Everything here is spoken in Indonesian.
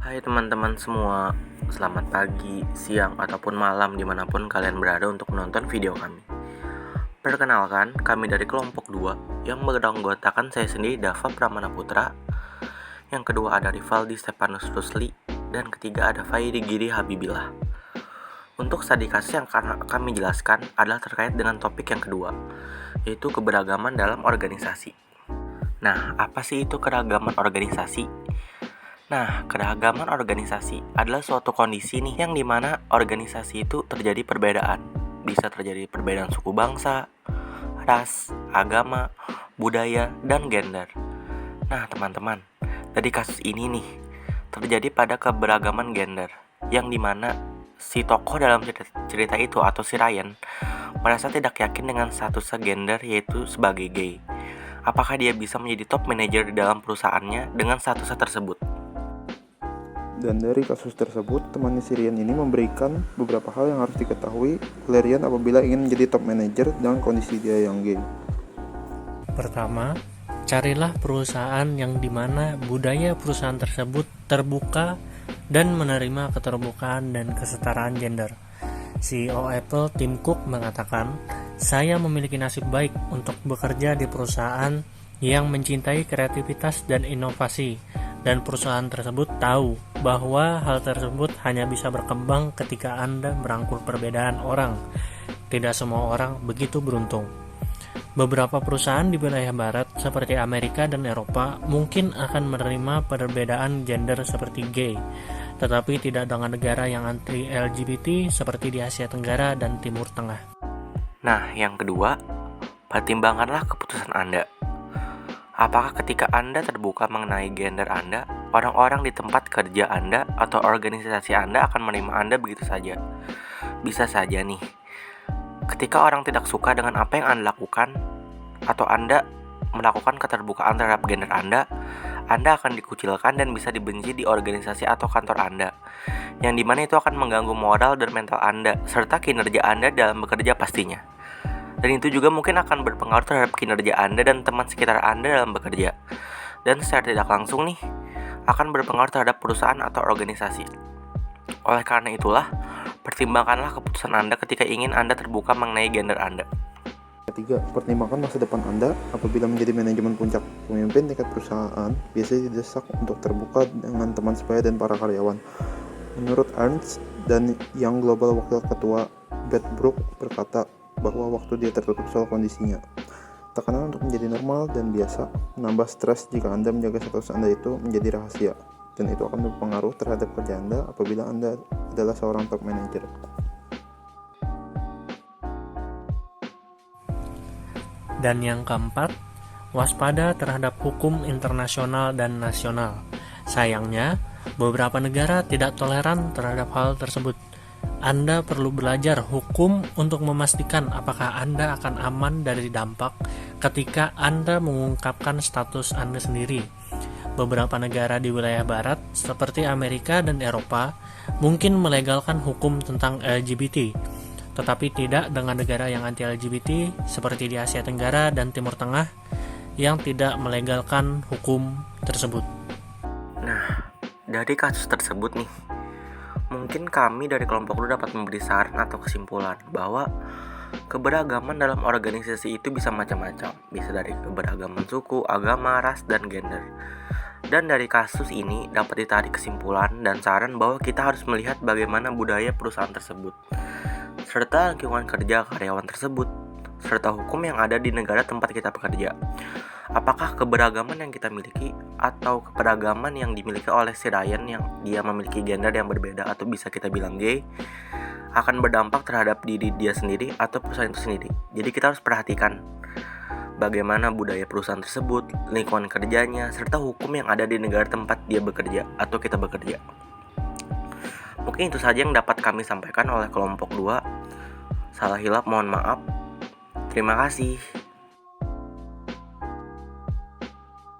Hai teman-teman semua, selamat pagi, siang, ataupun malam dimanapun kalian berada untuk menonton video kami. Perkenalkan, kami dari kelompok 2 yang beranggotakan saya sendiri Dava Pramana Putra, yang kedua ada Rivaldi Stefanus Rusli, dan ketiga ada Fairi Giri Habibillah. Untuk studi kasus yang kami jelaskan adalah terkait dengan topik yang kedua, yaitu keberagaman dalam organisasi. Nah, apa sih itu keragaman organisasi? Nah, keragaman organisasi adalah suatu kondisi nih yang dimana organisasi itu terjadi perbedaan. Bisa terjadi perbedaan suku bangsa, ras, agama, budaya, dan gender. Nah, teman-teman, dari kasus ini nih, terjadi pada keberagaman gender, yang dimana si tokoh dalam cerita itu atau si Ryan merasa tidak yakin dengan statusnya gender yaitu sebagai gay. Apakah dia bisa menjadi top manager di dalam perusahaannya dengan statusnya tersebut? Dan dari kasus tersebut, temannya si Rian ini memberikan beberapa hal yang harus diketahui oleh Rian apabila ingin menjadi top manager dengan kondisi dia yang gay. Pertama, carilah perusahaan yang dimana budaya perusahaan tersebut terbuka dan menerima keterbukaan dan kesetaraan gender. CEO Apple Tim Cook mengatakan, "Saya memiliki nasib baik untuk bekerja di perusahaan yang mencintai kreativitas dan inovasi, dan perusahaan tersebut tahu bahwa hal tersebut hanya bisa berkembang ketika Anda merangkul perbedaan orang. Tidak semua orang begitu beruntung." Beberapa perusahaan di wilayah barat seperti Amerika dan Eropa mungkin akan menerima perbedaan gender seperti gay, tetapi tidak dengan negara yang anti-LGBT seperti di Asia Tenggara dan Timur Tengah. Nah, yang kedua, pertimbangkanlah keputusan Anda. Apakah ketika Anda terbuka mengenai gender Anda, orang-orang di tempat kerja Anda atau organisasi Anda akan menerima Anda begitu saja? Bisa saja nih, ketika orang tidak suka dengan apa yang Anda lakukan, atau Anda melakukan keterbukaan terhadap gender Anda akan dikucilkan dan bisa dibenci di organisasi atau kantor Anda, yang dimana itu akan mengganggu moral dan mental Anda, serta kinerja Anda dalam bekerja pastinya. Dan itu juga mungkin akan berpengaruh terhadap kinerja Anda dan teman sekitar Anda dalam bekerja. Dan secara tidak langsung nih, akan berpengaruh terhadap perusahaan atau organisasi. Oleh karena itulah, pertimbangkanlah keputusan Anda ketika ingin Anda terbuka mengenai gender Anda. Ketiga, pertimbangkan masa depan Anda apabila menjadi manajemen puncak. Pemimpin tingkat perusahaan biasanya didesak untuk terbuka dengan teman sebaya dan para karyawan. Menurut Ernst dan yang Global Wakil Ketua Beth Brook berkata bahwa waktu dia tertutup soal kondisinya. Tekanan untuk menjadi normal dan biasa menambah stres jika Anda menjaga status Anda itu menjadi rahasia, dan itu akan berpengaruh terhadap kerja Anda apabila Anda adalah seorang top manager. Dan yang keempat, waspada terhadap hukum internasional dan nasional. Sayangnya, beberapa negara tidak toleran terhadap hal tersebut. Anda perlu belajar hukum untuk memastikan apakah Anda akan aman dari dampak ketika Anda mengungkapkan status Anda sendiri. Beberapa negara di wilayah barat seperti Amerika dan Eropa mungkin melegalkan hukum tentang LGBT, tetapi tidak dengan negara yang anti-LGBT seperti di Asia Tenggara dan Timur Tengah yang tidak melegalkan hukum tersebut. Nah, dari kasus tersebut nih, mungkin kami dari kelompok dulu dapat memberi saran atau kesimpulan bahwa keberagaman dalam organisasi itu bisa macam-macam. Bisa dari keberagaman suku, agama, ras, dan gender. Dan dari kasus ini dapat ditarik kesimpulan dan saran bahwa kita harus melihat bagaimana budaya perusahaan tersebut, serta lingkungan kerja karyawan tersebut, serta hukum yang ada di negara tempat kita bekerja. Apakah keberagaman yang kita miliki atau keberagaman yang dimiliki oleh si Ryan yang dia memiliki gender yang berbeda atau bisa kita bilang gay akan berdampak terhadap diri dia sendiri atau perusahaan itu sendiri. Jadi kita harus perhatikan bagaimana budaya perusahaan tersebut, lingkungan kerjanya, serta hukum yang ada di negara tempat dia bekerja atau kita bekerja. Mungkin itu saja yang dapat kami sampaikan oleh kelompok 2. Salah hilap mohon maaf. Terima kasih.